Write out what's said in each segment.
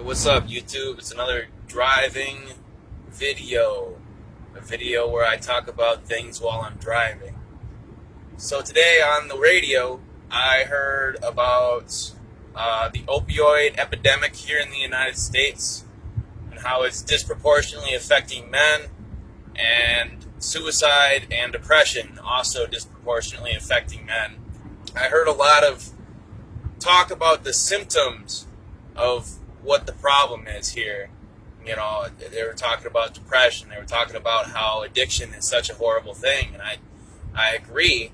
What's up, YouTube? It's another driving video. A video where I talk about things while I'm driving. So today on the radio, I heard about the opioid epidemic here in the United States and how it's disproportionately affecting men, and suicide and depression also disproportionately affecting men. I heard a lot of talk about the symptoms of what the problem is here. You know, they were talking about depression. They were talking about how addiction is such a horrible thing, and I agree,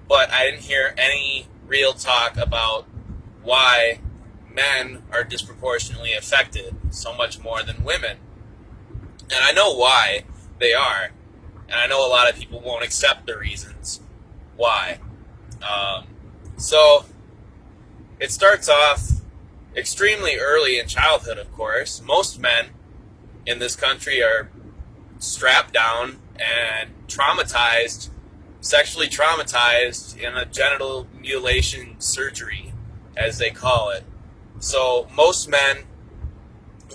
but I didn't hear any real talk about why men are disproportionately affected so much more than women. And I know why they are, and I know a lot of people won't accept the reasons why. So it starts off extremely early in childhood, of course. Most men in this country are strapped down and traumatized, sexually traumatized in a genital mutilation surgery, as they call it. So most men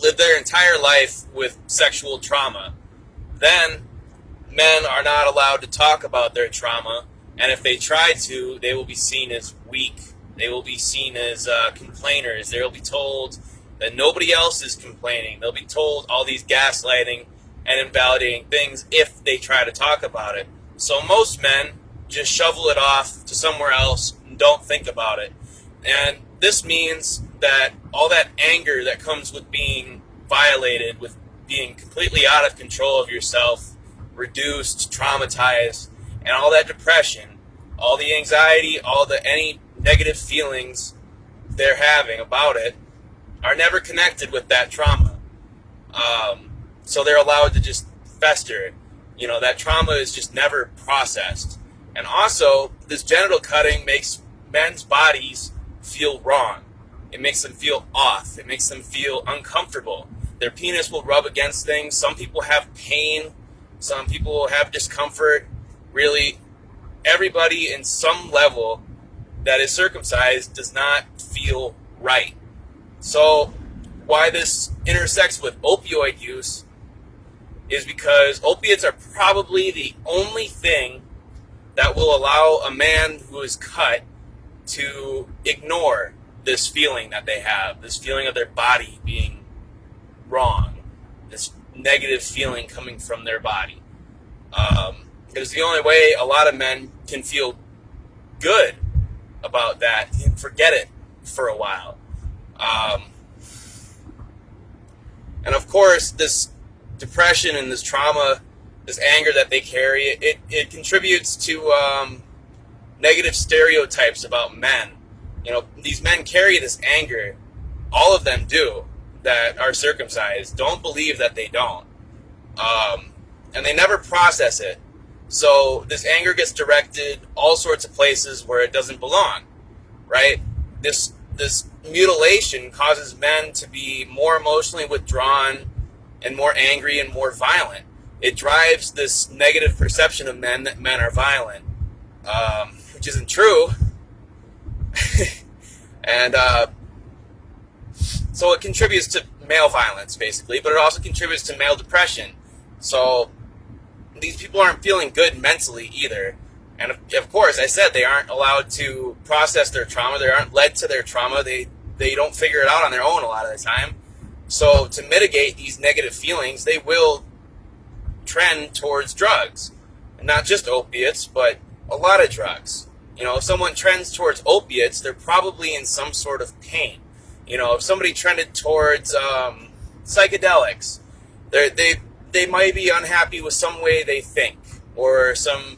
live their entire life with sexual trauma. Then men are not allowed to talk about their trauma, and if they try to, they will be seen as weak. They will be seen as complainers. They will be told that nobody else is complaining. They'll be told all these gaslighting and invalidating things if they try to talk about it. So most men just shovel it off to somewhere else and don't think about it. And this means that all that anger that comes with being violated, with being completely out of control of yourself, reduced, traumatized, and all that depression, all the anxiety, any negative feelings they're having about it are never connected with that trauma. So they're allowed to just fester. You know, that trauma is just never processed. And also, this genital cutting makes men's bodies feel wrong. It makes them feel off. It makes them feel uncomfortable. Their penis will rub against things. Some people have pain. Some people have discomfort. Really, everybody in some level that is circumcised does not feel right. So why this intersects with opioid use is because opiates are probably the only thing that will allow a man who is cut to ignore this feeling that they have, this feeling of their body being wrong, this negative feeling coming from their body. It's the only way a lot of men can feel good about that and forget it for a while. And of course, this depression and this trauma, this anger that they carry, it contributes to negative stereotypes about men. You know, these men carry this anger. All of them do that are circumcised. Don't believe that they don't. And they never process it. So this anger gets directed all sorts of places where it doesn't belong, right? This mutilation causes men to be more emotionally withdrawn and more angry and more violent. It drives this negative perception of men that men are violent, which isn't true. And so it contributes to male violence, basically, but it also contributes to male depression. So these people aren't feeling good mentally either. And of course, I said they aren't allowed to process their trauma. They aren't led to their trauma. They don't figure it out on their own a lot of the time. So to mitigate these negative feelings, they will trend towards drugs. And not just opiates, but a lot of drugs. You know, if someone trends towards opiates, they're probably in some sort of pain. You know, if somebody trended towards psychedelics, they might be unhappy with some way they think, or some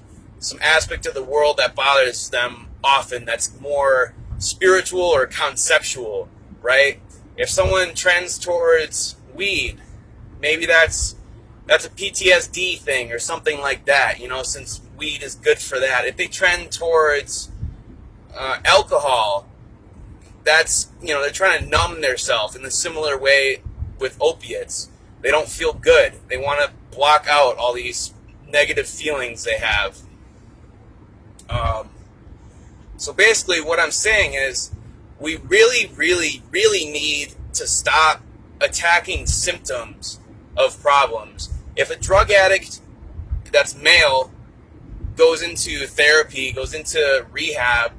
aspect of the world that bothers them often that's more spiritual or conceptual, right? If someone trends towards weed, maybe that's a PTSD thing or something like that, you know, since weed is good for that. If they trend towards alcohol, that's, you know, they're trying to numb themselves in a similar way with opiates. They don't feel good. They want to block out all these negative feelings they have. So basically what I'm saying is we really, really, really need to stop attacking symptoms of problems. If a drug addict that's male goes into therapy, goes into rehab,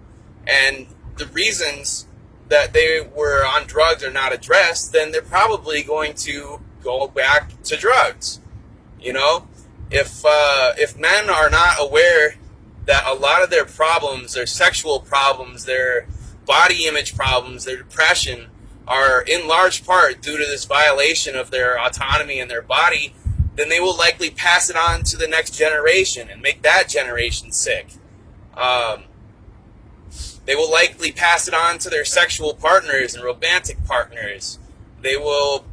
and the reasons that they were on drugs are not addressed, then they're probably going to go back to drugs. You know, if men are not aware that a lot of their problems, their sexual problems, their body image problems, their depression, are in large part due to this violation of their autonomy and their body, then they will likely pass it on to the next generation and make that generation sick. They will likely pass it on to their sexual partners and romantic partners. They will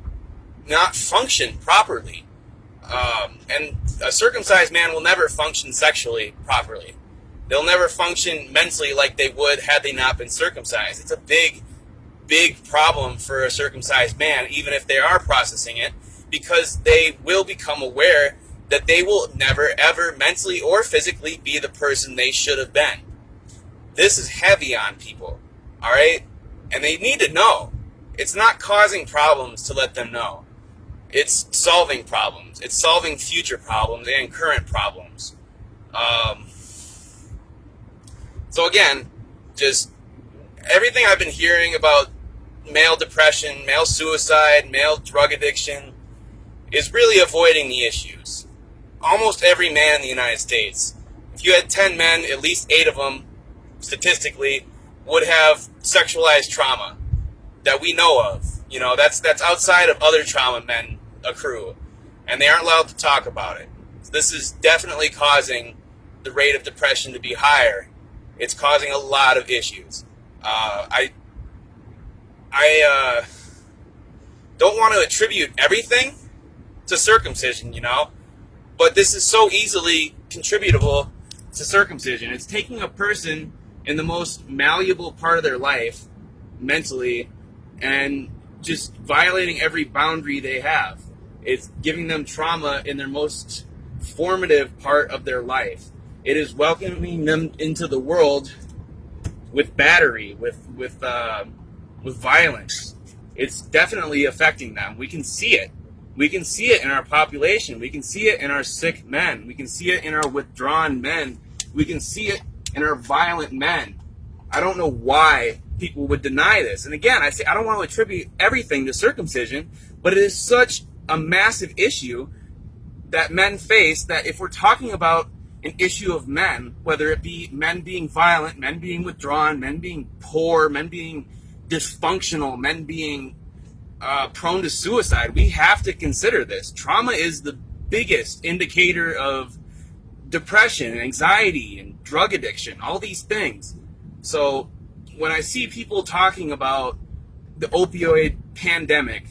not function properly. And a circumcised man will never function sexually properly. They'll never function mentally like they would had they not been circumcised. It's a big, big problem for a circumcised man, even if they are processing it, because they will become aware that they will never, ever mentally or physically be the person they should have been. This is heavy on people, all right? And they need to know. It's not causing problems to let them know. It's solving problems. It's solving future problems and current problems. So again, just everything I've been hearing about male depression, male suicide, male drug addiction is really avoiding the issues. Almost every man in the United States, if you had 10 men, at least 8 of them, statistically, would have sexualized trauma that we know of. You know, that's outside of other trauma men accrue, and they aren't allowed to talk about it. So this is definitely causing the rate of depression to be higher. It's causing a lot of issues. I don't want to attribute everything to circumcision, you know, but this is so easily contributable to circumcision. It's taking a person in the most malleable part of their life, mentally, and just violating every boundary they have. It's giving them trauma in their most formative part of their life. It is welcoming them into the world with battery, with violence. It's definitely affecting them. We can see it. We can see it in our population. We can see it in our sick men. We can see it in our withdrawn men. We can see it in our violent men. I don't know why people would deny this. And again, I say I don't want to attribute everything to circumcision, but it is such a massive issue that men face that if we're talking about an issue of men, whether it be men being violent, men being withdrawn, men being poor, men being dysfunctional, men being prone to suicide, we have to consider this. Trauma is the biggest indicator of depression and anxiety and drug addiction, all these things. So when I see people talking about the opioid pandemic,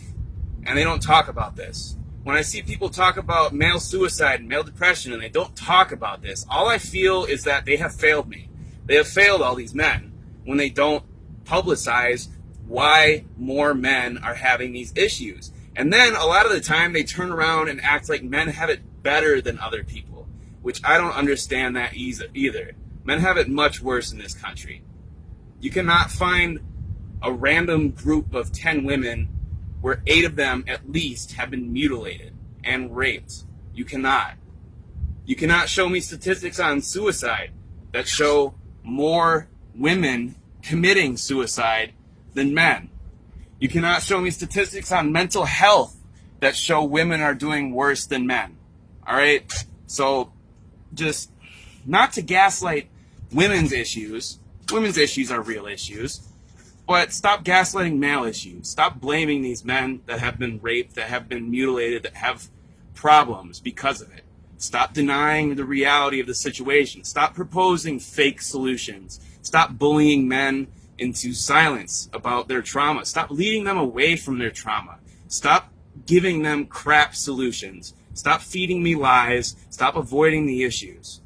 and they don't talk about this, when I see people talk about male suicide and male depression and they don't talk about this, all I feel is that they have failed me. They have failed all these men when they don't publicize why more men are having these issues. And then a lot of the time they turn around and act like men have it better than other people, which I don't understand that either. Men have it much worse in this country. You cannot find a random group of 10 women where 8 of them at least have been mutilated and raped. You cannot. You cannot show me statistics on suicide that show more women committing suicide than men. You cannot show me statistics on mental health that show women are doing worse than men. All right? So just not to gaslight women's issues. Women's issues are real issues. But stop gaslighting male issues. Stop blaming these men that have been raped, that have been mutilated, that have problems because of it. Stop denying the reality of the situation. Stop proposing fake solutions. Stop bullying men into silence about their trauma. Stop leading them away from their trauma. Stop giving them crap solutions. Stop feeding me lies. Stop avoiding the issues.